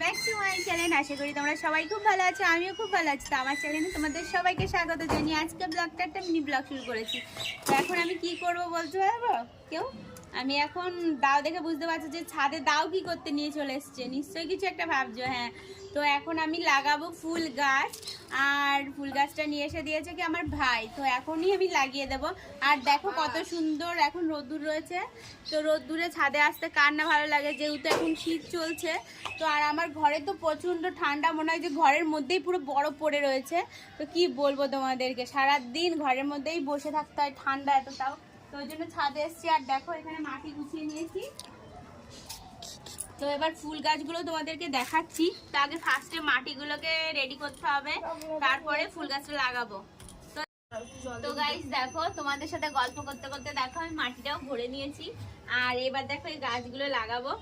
Back to my channel. আশা করি তোমরা সবাই খুব ভালো আছো, আমিও খুব ভালো আছি। তো আমার চ্যানেলে তোমাদের সবাইকে স্বাগত জানিয়ে আজকে ব্লগটা একটা মিনি ব্লগ শুরু করেছি। তো এখন আমি কি করব বলতে পারবো কেউ? আমি এখন দাও দেখে বুঝতে পারছো যে ছাদে দাও কি করতে নিয়ে চলে এসছে, নিশ্চয়ই কিছু একটা ভাবছো। হ্যাঁ, তো এখন আমি লাগাবো ফুল গাছ, আর ফুল গাছটা নিয়ে এসে দিয়েছে কি আমার ভাই, তো এখনই আমি লাগিয়ে দেবো। আর দেখো কত সুন্দর এখন রোদ্দুর রয়েছে, তো রোদ্দুরে ছাদে আসতে কার না ভালো লাগে, যেহেতু এখন শীত চলছে। তো আর আমার ঘরে তো প্রচণ্ড ঠান্ডা, মনে হয় যে ঘরের মধ্যেই পুরো বরফ পড়ে রয়েছে। তো কি বলবো তোমাদেরকে, সারাদিন ঘরের মধ্যেই বসে থাকতে হয়, ঠান্ডা এতটাও। তো ওই জন্য ছাদে এসছি। আর দেখো এখানে মাটি গুছিয়ে নিয়েছি। তো এবার ফুল গাছগুলো তোমাদেরকে দেখাচ্ছি। তো আগে ফার্স্টে মাটিগুলোকে রেডি করতে হবে, তারপরে ফুল গাছটা লাগাবো। তো গাইস দেখো, তোমাদের সাথে গল্প করতে করতে দেখো আমি মাটিটাও ভরে নিয়েছি। আর এবার দেখো এই গাছগুলো লাগাবো।